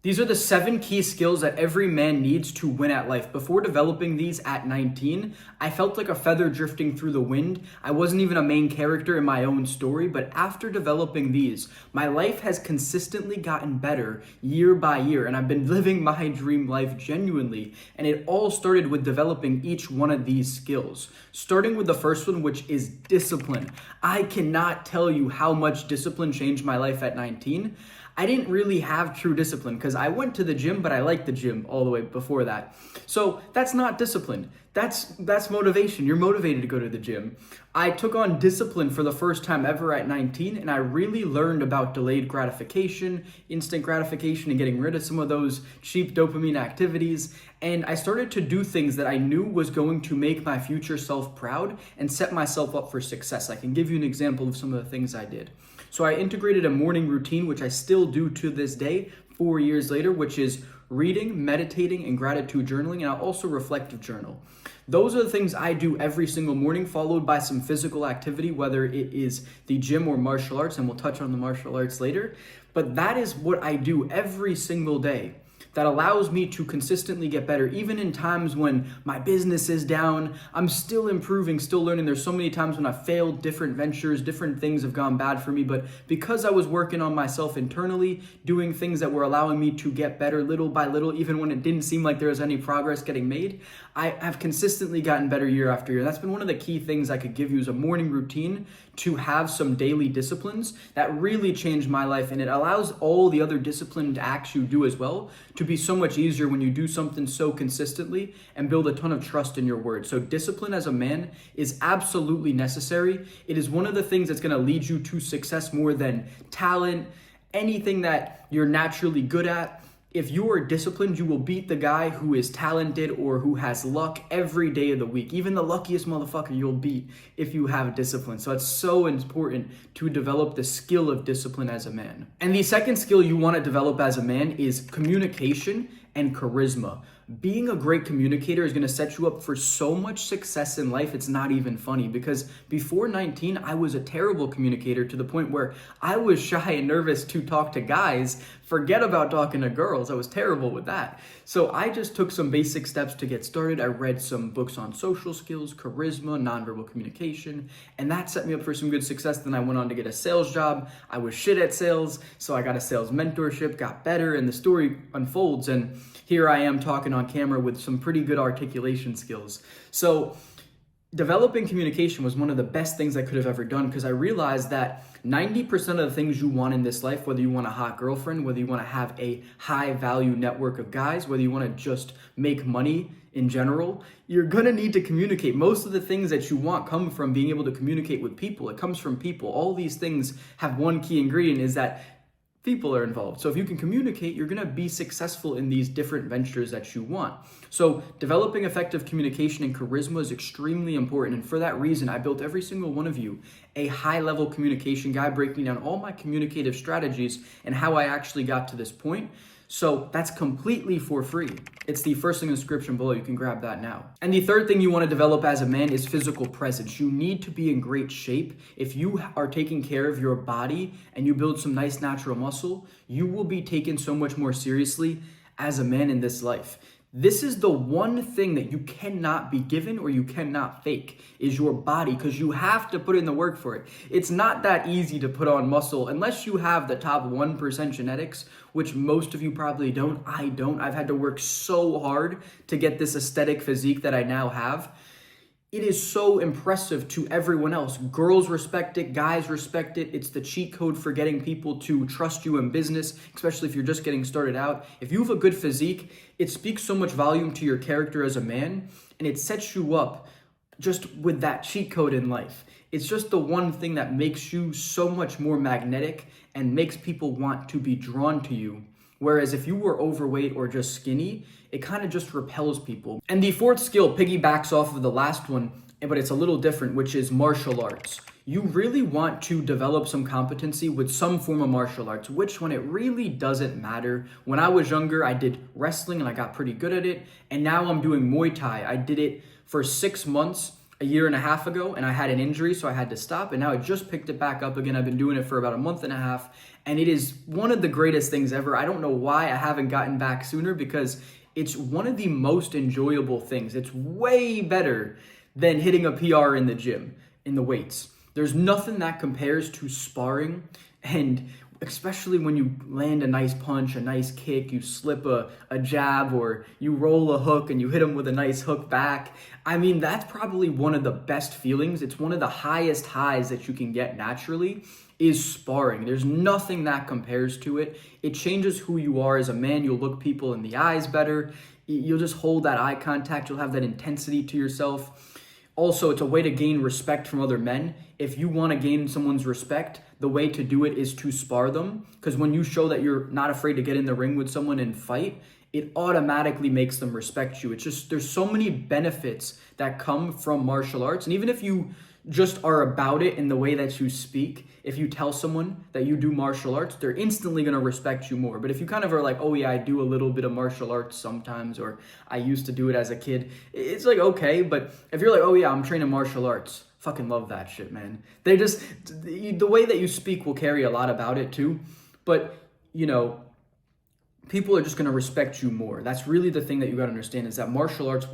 These are the 7 key skills that every man needs to win at life. Before developing these at 19, I felt like a feather drifting through the wind. I wasn't even a main character in my own story, but after developing these, my life has consistently gotten better year by year, and I've been living my dream life genuinely. And it all started with developing each one of these skills. Starting with the first one, which is discipline. I cannot tell you how much discipline changed my life at 19. I didn't really have true discipline because I went to the gym, but I liked the gym all the way before that. So that's not discipline. That's motivation. You're motivated to go to the gym. I took on discipline for the first time ever at 19, and I really learned about delayed gratification, instant gratification, and getting rid of some of those cheap dopamine activities. And I started to do things that I knew was going to make my future self proud and set myself up for success. I can give you an example of some of the things I did. So I integrated a morning routine, which I still do to this day, 4 years later, which is reading, meditating, and gratitude journaling, and I also reflective journal. Those are the things I do every single morning, followed by some physical activity, whether it is the gym or martial arts, and we'll touch on the martial arts later. But that is what I do every single day. That allows me to consistently get better. Even in times when my business is down, I'm still improving, still learning. There's so many times when I failed different ventures, different things have gone bad for me, but because I was working on myself internally, doing things that were allowing me to get better little by little, even when it didn't seem like there was any progress getting made, I have consistently gotten better year after year. That's been one of the key things I could give you is a morning routine to have some daily disciplines that really changed my life, and it allows all the other disciplined acts you do as well to be so much easier when you do something so consistently and build a ton of trust in your word. So discipline as a man is absolutely necessary. It is one of the things that's going to lead you to success more than talent, anything that you're naturally good at. If you are disciplined, you will beat the guy who is talented or who has luck every day of the week. Even the luckiest motherfucker you'll beat if you have discipline. So it's so important to develop the skill of discipline as a man. And the second skill you want to develop as a man is communication and charisma. Being a great communicator is going to set you up for so much success in life, it's not even funny. Because before 19, I was a terrible communicator to the point where I was shy and nervous to talk to guys. Forget about talking to girls. I was terrible with that. So I just took some basic steps to get started. I read some books on social skills, charisma, nonverbal communication, and that set me up for some good success. Then I went on to get a sales job. I was shit at sales, so I got a sales mentorship, got better, and the story unfolds. And here I am talking on camera with some pretty good articulation skills. So developing communication was one of the best things I could have ever done, because I realized that 90% of the things you want in this life, whether you want a hot girlfriend, whether you want to have a high value network of guys, whether you want to just make money in general, you're going to need to communicate. Most of the things that you want come from being able to communicate with people. It comes from people. All these things have one key ingredient, is that people are involved. So if you can communicate, you're going to be successful in these different ventures that you want. So developing effective communication and charisma is extremely important. And for that reason, I built every single one of you a high-level communication guide, breaking down all my communicative strategies and how I actually got to this point. So that's completely for free. It's the first link in the description below. You can grab that now. And the third thing you want to develop as a man is physical presence. You need to be in great shape. If you are taking care of your body and you build some nice natural muscle, you will be taken so much more seriously as a man in this life. This is the one thing that you cannot be given or you cannot fake, is your body, because you have to put in the work for it. It's not that easy to put on muscle unless you have the top 1% genetics, which most of you probably don't. I don't. I've had to work so hard to get this aesthetic physique that I now have. It is so impressive to everyone else. Girls respect it, guys respect it. It's the cheat code for getting people to trust you in business, especially if you're just getting started out. If you have a good physique, it speaks so much volume to your character as a man, and it sets you up just with that cheat code in life. It's just the one thing that makes you so much more magnetic and makes people want to be drawn to you. Whereas if you were overweight or just skinny, it kind of just repels people. And the fourth skill piggybacks off of the last one, but it's a little different, which is martial arts. You really want to develop some competency with some form of martial arts, which one it really doesn't matter. When I was younger, I did wrestling and I got pretty good at it. And now I'm doing Muay Thai. I did it for 6 months a year and a half ago, and I had an injury, so I had to stop, and now I just picked it back up again. I've been doing it for about a month and a half, And it is one of the greatest things ever. I don't know why I haven't gotten back sooner, because it's one of the most enjoyable things. It's way better than hitting a PR in the gym, in the weights. There's nothing that compares to sparring, and especially when you land a nice punch, a nice kick, you slip a jab, or you roll a hook and you hit them with a nice hook back. I mean, that's probably one of the best feelings. It's one of the highest highs that you can get naturally, is sparring. There's nothing that compares to it. It changes who you are as a man. You'll look people in the eyes better. You'll just hold that eye contact. You'll have that intensity to yourself. Also, it's a way to gain respect from other men. If you want to gain someone's respect, the way to do it is to spar them. Because when you show that you're not afraid to get in the ring with someone and fight, it automatically makes them respect you. It's just, there's so many benefits that come from martial arts. And even if you just are about it in the way that you speak, if you tell someone that you do martial arts, they're instantly going to respect you more. But if you kind of are like, oh yeah, I do a little bit of martial arts sometimes, or I used to do it as a kid, it's like, okay. But if you're like, oh yeah, I'm training martial arts, fucking love that shit, man. They just, the way that you speak will carry a lot about it too. But, you know, people are just going to respect you more. That's really the thing that you got to understand, is that martial arts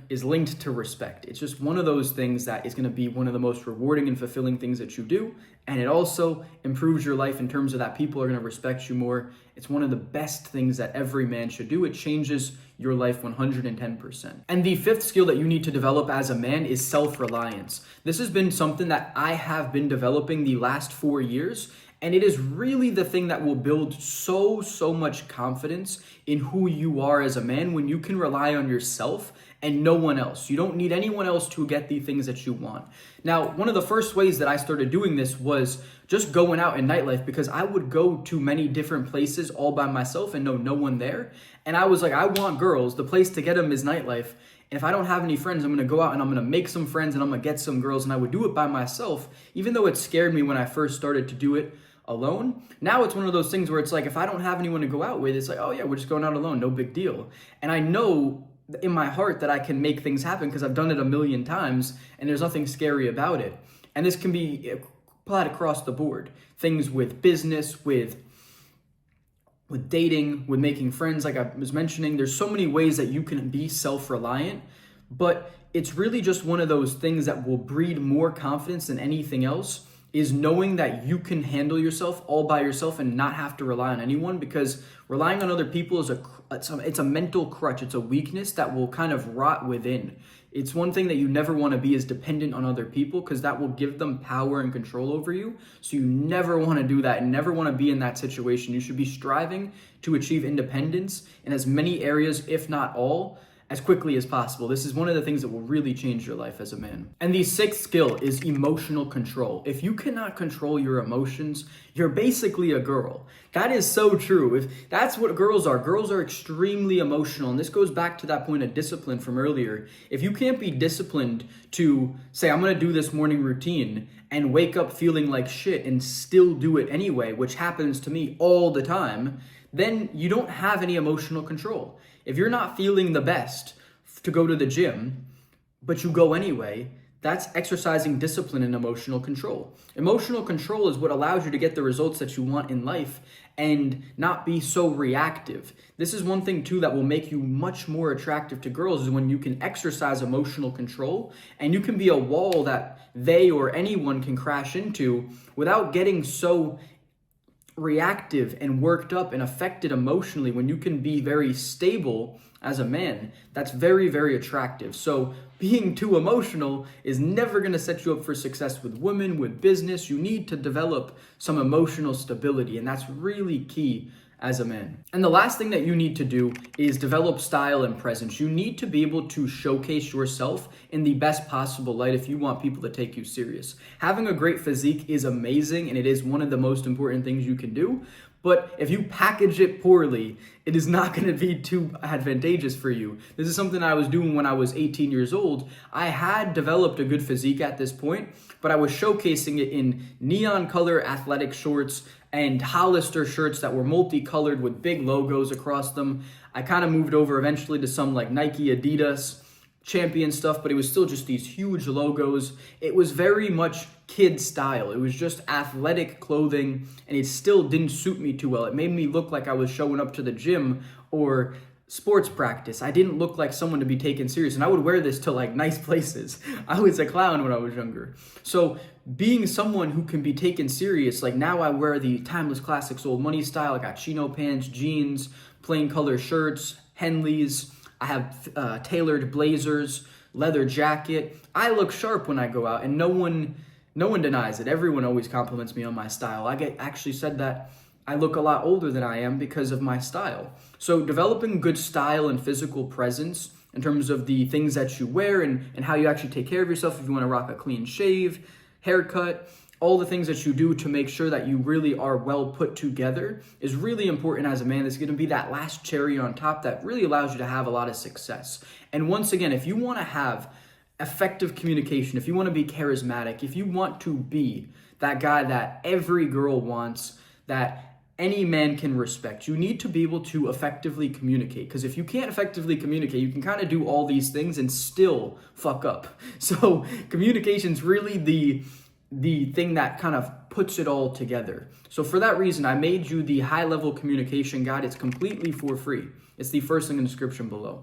is linked to respect. It's just one of those things that is going to be one of the most rewarding and fulfilling things that you do. And it also improves your life in terms of that people are going to respect you more. It's one of the best things that every man should do. It changes your life 110%. And the fifth skill that you need to develop as a man is self-reliance. This has been something that I have been developing the last 4 years. And it is really the thing that will build so much confidence in who you are as a man, when you can rely on yourself and no one else. You don't need anyone else to get the things that you want. Now, one of the first ways that I started doing this was just going out in nightlife, because I would go to many different places all by myself and know no one there. And I was like, I want girls. The place to get them is nightlife. And if I don't have any friends, I'm going to go out and I'm going to make some friends and I'm going to get some girls. And I would do it by myself, even though it scared me when I first started to do it alone. Now it's one of those things where it's like, if I don't have anyone to go out with, it's like, oh yeah, we're just going out alone, no big deal. And I know in my heart that I can make things happen because I've done it a million times and there's nothing scary about it. And this can be applied across the board. Things with business, with dating, with making friends, like I was mentioning. There's so many ways that you can be self-reliant, but it's really just one of those things that will breed more confidence than anything else, is knowing that you can handle yourself all by yourself and not have to rely on anyone. Because relying on other people is it's a mental crutch. It's a weakness that will kind of rot within. It's one thing that you never want to be, is dependent on other people, because that will give them power and control over you. So you never want to do that and never want to be in that situation. You should be striving to achieve independence in as many areas, if not all, as quickly as possible. This is one of the things that will really change your life as a man. And the sixth skill is emotional control. If you cannot control your emotions, you're basically a girl. That is so true. If that's what girls are extremely emotional. And this goes back to that point of discipline from earlier. If you can't be disciplined to say, I'm going to do this morning routine, and wake up feeling like shit and still do it anyway, which happens to me all the time, then you don't have any emotional control. If you're not feeling the best to go to the gym, but you go anyway, that's exercising discipline and emotional control. Emotional control is what allows you to get the results that you want in life and not be so reactive. This is one thing too that will make you much more attractive to girls, is when you can exercise emotional control and you can be a wall that they or anyone can crash into without getting so reactive and worked up and affected emotionally. When you can be very stable as a man, that's very attractive. So being too emotional is never going to set you up for success with women, with business. You need to develop some emotional stability, and that's really key as a man. And the last thing that you need to do is develop style and presence. You need to be able to showcase yourself in the best possible light if you want people to take you serious. Having a great physique is amazing, and it is one of the most important things you can do. But if you package it poorly, it is not going to be too advantageous for you. This is something I was doing when I was 18 years old. I had developed a good physique at this point, but I was showcasing it in neon color athletic shorts and Hollister shirts that were multicolored with big logos across them. I kind of moved over eventually to some like Nike, Adidas, champion stuff, but it was still just these huge logos. It was very much kid style. It was just athletic clothing, and it still didn't suit me too well. It made me look like I was showing up to the gym or sports practice. I didn't look like someone to be taken serious, and I would wear this to like nice places. I was a clown when I was younger. So being someone who can be taken serious, like now I wear the Timeless Classics Old Money style. I got chino pants, jeans, plain color shirts, Henleys. I have tailored blazers, leather jacket. I look sharp when I go out, and no one denies it. Everyone always compliments me on my style. I get actually said that I look a lot older than I am because of my style. So developing good style and physical presence in terms of the things that you wear and how you actually take care of yourself, if you want to rock a clean shave, haircut, all the things that you do to make sure that you really are well put together is really important as a man. It's going to be that last cherry on top that really allows you to have a lot of success. And once again, if you want to have effective communication, if you want to be charismatic, if you want to be that guy that every girl wants, that any man can respect, you need to be able to effectively communicate. Because if you can't effectively communicate, you can kind of do all these things and still fuck up. So communication's really the thing that kind of puts it all together. So for that reason, I made you the high-level communication guide. It's completely for free. It's the first link in the description below.